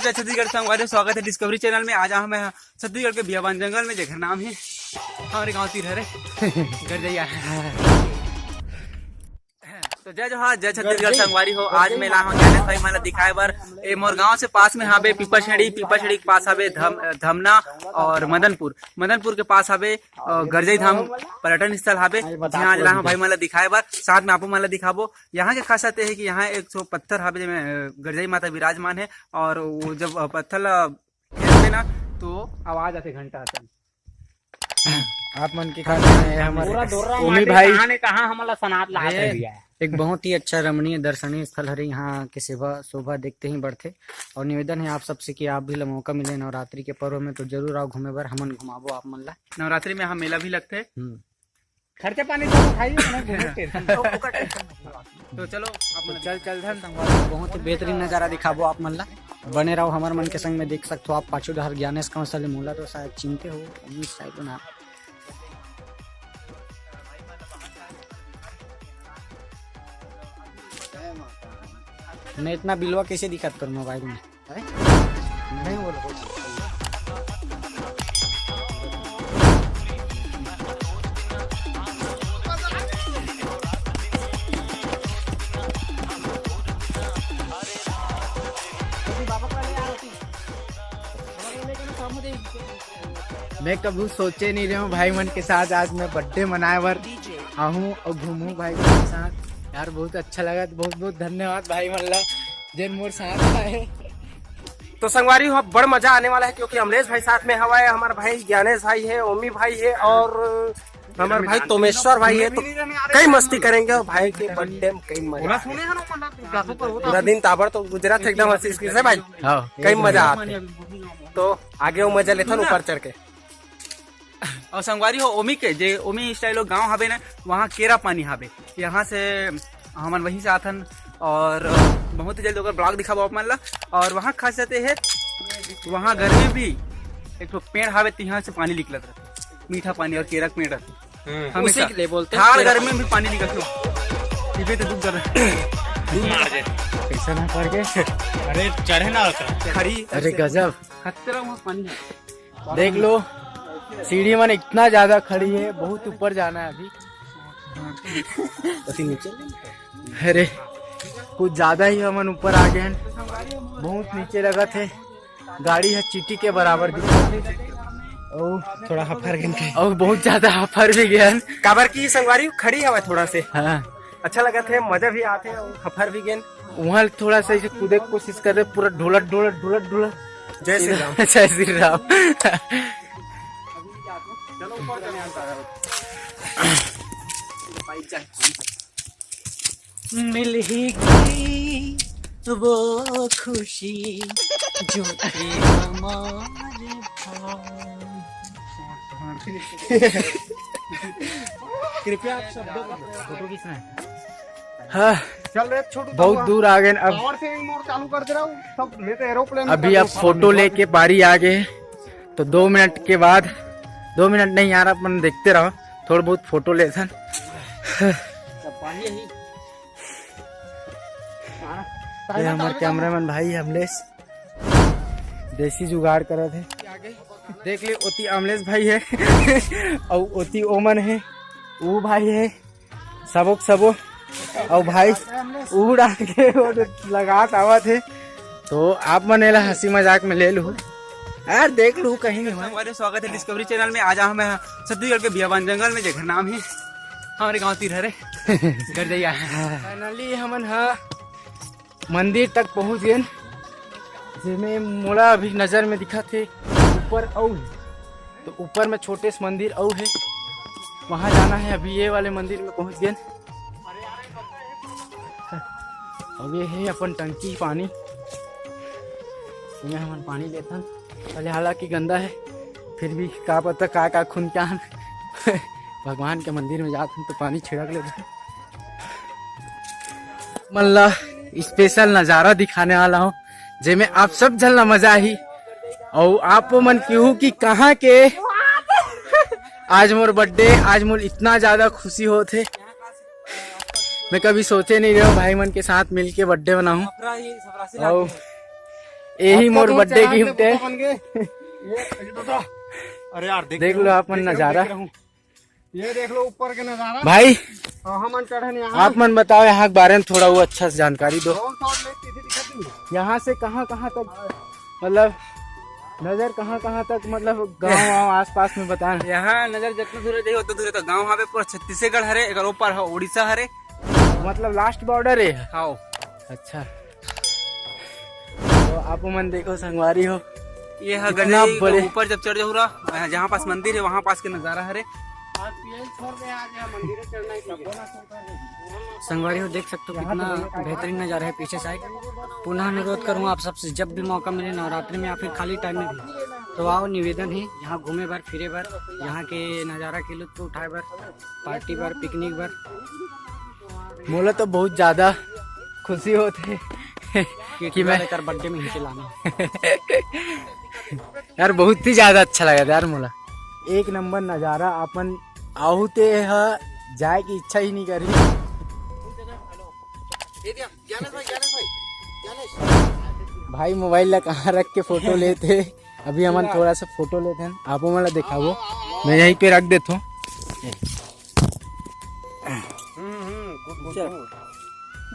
छत्तीसगढ़ संगवारी स्वागत है डिस्कवरी चैनल में। आज हम छत्तीसगढ़ के बियाबान जंगल में जगह नाम है हमारे गाँव तीर है घर जाइए। तो जय जोहार, जय छत्तीसगढ़ संगवारी हो। आज मेला हम ज्ञानेश भाई मैंने दिखाए बार ए मोर गांव से पास में हावे पीपाछड़ी के पास हावे धमना और मदनपुर के पास हावे गरजई धाम पर्यटन स्थल हावे जहाँ आज भाई मैंने दिखाए बार साथ में आपको मैंने दिखाबो। यहाँ के खासियत है कि यहाँ एक सौ पत्थर हावे जिसमें गरजई माता विराजमान है और वो जब पत्थर खेलते ना तो आवाज आते घंटा आते। आप मन के खाने हमारे भाई ने कहा हमारा सनात ला है। एक बहुत ही अच्छा रमणीय दर्शनीय स्थल है। यहाँ के शोभा देखते ही बढ़ते और निवेदन है आप सबसे कि आप भी मौका मिले नवरात्रि के पर्व में तो जरूर आओ घूमे बर हमन घुमाबो आप मन ला। नवरात्रि में यहाँ मेला भी लगते है। खर्चे पानी तो चलो चल बहुत ही बेहतरीन नजारा दिखाबो आप मन ला। बने रहो हमारे मन के संग में। देख सकते हो आप पाछूडहर ज्ञानेश कौशल मूला तो शायद चिंते हो ना। मैं इतना बिलवा कैसे दिखत कर मोबाइल में नहीं बोलो। मैं कभी सोचे नहीं रहा हूँ भाई मन के साथ आज मैं बर्थडे मनाए बर आहूँ और घूमूं भाई के साथ। यार बहुत अच्छा लगा। बहुत बहुत धन्यवाद भाई मल्ला जिन मोर साथ आए। तो संगवारी हो बड़ मजा आने वाला है क्योंकि अमलेश भाई साथ में हवा है, हमारा भाई ज्ञानेश भाई है, ओमी भाई है और हमारे भाई तोमेश्वर भाई है। तो कई मस्ती करेंगे और भाई के बर्थडे में कई मजा पूरा दिन ताबड़ तो गुजरात एकदम हंसी से भाई कई मजा आते। तो आगे वो मजा लेते ऊपर चढ़ के। और संगवारी हो ओमी स्टाइल गांव हावे ना वहाँ केरा पानी हावे। यहाँ से हमन वहीं से आथन और बहुत ही जल्द होकर ब्लॉग दिखाबो आप मन ला। और वहाँ खासियत है वहाँ घर में भी एक तो पेड़ हावे यहाँ से पानी निकलत रहता मीठा पानी और केरा पेड़ रहता उसी के लिए बोलते हैं घर में भी पानी निकलत तो दुख कर कैसा ना पड़ गए। अरे चढ़े ना खड़ी अरे गजब खतरा वहाँ पानी है। देख लो सीढ़ी मन इतना ज्यादा खड़ी है। बहुत ऊपर जाना है अभी। नीचे अरे कुछ ज्यादा ही हमन ऊपर आ गए। बहुत नीचे लगा थे गाड़ी है चीटी के बराबर और थोड़ा हफर गए और बहुत ज्यादा हफर भी गया। काबर की संगवारी खड़ी हवा थोड़ा से हाँ अच्छा लगा थे मजा भी आते और हफर भी गए। वहाँ थोड़ा सा कूदे की कोशिश कर रहे पूरा ढोलट जय श्री राम जय श्री राम। मिल ही गई वो खुशी जो थी हमारे कृपया आप शब्दों का फोटो खींचना है। हाँ चल रहे छोटू बहुत दूर आ गए। अब और से मोर चालू कर दे रहा हूँ सब लेते एरोप्लेन। अभी अब फोटो लेके बारी आ गए तो 2 मिनट के बाद 2 मिनट नहीं यार अपन देखते रहो थोड़ा बहुत फोटो ले सन। ये हमारे कैमरामैन भाई अमलेश देसी जुगाड़ कर रहे थे। देख ले ओती अमलेश भाई है और ओती ओमन है वो भाई है सबो और भाई उड़ा के लगात आवा थे। तो आप मनेला हंसी मजाक में ले लू यार देख लू कहीं नहीं। हमारे स्वागत है डिस्कवरी चैनल में। आज हम छत्तीसगढ़ के बियाबान जंगल में जगह नाम है हमारे गाँव तीर है घर जाइए। फाइनली हमन मंदिर तक पहुंच गए जिसमें मोड़ा अभी नजर में दिखा थे ऊपर औ तो ऊपर में छोटे से मंदिर औ है वहां जाना है। अभी ये वाले मंदिर में पहुंच गए। अब ये है अपन टंकी पानी इसमें हम पानी लेते हैं। पहले हालांकि गंदा है फिर भी का पता का खून क्या भगवान के मंदिर में जाते हैं तो पानी छिड़क लेते हैं। मल्ला स्पेशल नजारा दिखाने वाला हूँ जिसमें आप सब झलना मजा ही और आप मन क्यों कि कहाँ के आज मोर बर्थडे आज मोर इतना ज्यादा खुशी होते मैं कभी सोचे नहीं रहा भाई मन के साथ मिलके बर्थडे बनाऊं और यही मोर बर्थडे गिफ्ट है। अरे यार देख लो आप मन नजारा, ये देख लो ऊपर के नजारा भाई हम चढ़े यहाँ। आप मन बताओ यहाँ के बारे में थोड़ा वो अच्छा से जानकारी दो। यहाँ से कहाँ कहाँ तक मतलब नजर कहाँ तक, मतलब गाँव आस पास में बताएं। यहाँ नजर जितना दूर देखो उतना दूर तो गाँव हवे पूरा छत्तीसगढ़ हरे, एक ऊपर है उड़ीसा हरे, मतलब लास्ट बॉर्डर है। हाँ अच्छा तो आप मन देखो संगवारी हो, ये है इतना गणेश बड़े- ऊपर जब चढ़ जाओ रहा जहाँ पास मंदिर है वहाँ पास के नजारा हरे। संगवारी हो देख सकते हो कितना बेहतरीन नज़ारा है पीछे साइड। पुनः अनुरोध करूँगा आप सबसे, जब भी मौका मिले नवरात्रि में या फिर खाली टाइम में भी तो आओ, निवेदन है यहाँ घूमे बार फिरे बार, यहाँ के नज़ारा के लुत्फ उठाए बार, पार्टी बार, पिकनिक बार। मोला तो बहुत ज्यादा खुशी होते कि मैं लेकर बर्थडे में ही चलाना। यार बहुत ही ज्यादा अच्छा लगा था यार मोला, एक नंबर नजारा। अपन आहुते जाए की इच्छा ही नहीं करी। भाई मोबाइल ला कहाँ रख के फोटो लेते, अभी हम थोड़ा सा फोटो लेते हैं, आप मला दिखाओ, मैं यहीं पे रख देता हूँ।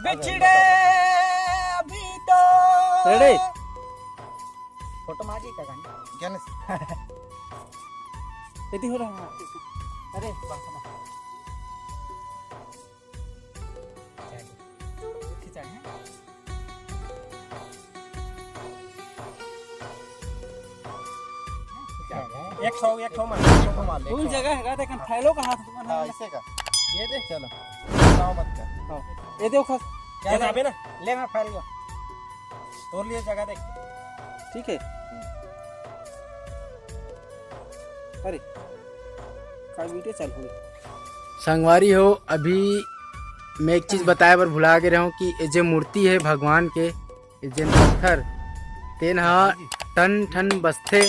बिछड़े अभी तो रेडी फोटो मारी का यदि हो रहा अरे एक सौ मार फुल जगह है लेकिन फैलो कहाँ था तुम्हारा ऐसे का ये देख चलो मत कर ये देखो खास क्या जाबे ना ले मैं फैल गया तोड़ लिए जगह देख ठीक है। अरे काय वीडियो चालू हो गई। संगवारी हो, अभी मैं एक चीज बताए पर भुला के रहा हूँ कि ये जो मूर्ति है भगवान के, ये जो पत्थर तेन हा टन ठन बसथे।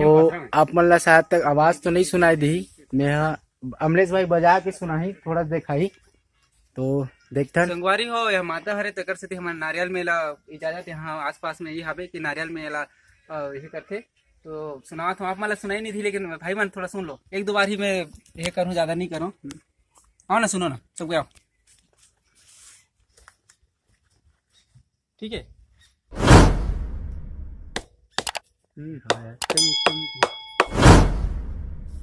वो आप मन ला शायद तक आवाज तो नहीं सुनाई दी, मैं अमलेश भाई बजा के सुनाही थोड़ा दिखाई तो देखते हैं। संगवारी हो यह माता हरे तकर से हमारे नारियल मेला इजाजत यहाँ आसपास में ये हवे कि नारियल मेला ये करते तो सुनावा था आप मला सुनाई नहीं थी, लेकिन भाई मन थोड़ा सुन लो, एक दो बार ही मैं ये करूँ, ज्यादा नहीं करूँ। आओ ना सुनो ना सब आओ, ठीक है।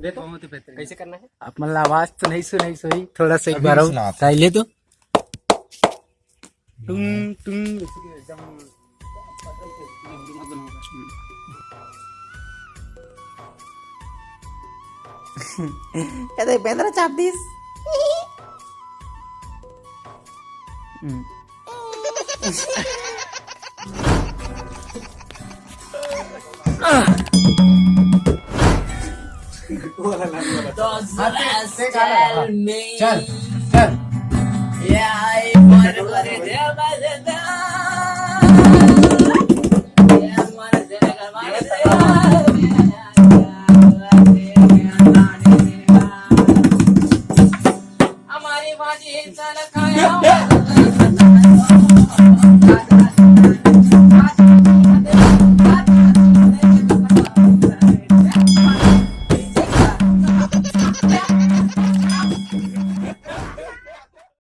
देखो बहुत ही बेहतरीन। कैसे करना है आप मन ला आवाज तो नहीं सुनाई सोई, थोड़ा सा एक बार ले तो टुंग टुंग एकदम कहते बेंद्रा चाप दिस चल चल हमारी बाजी चल खाया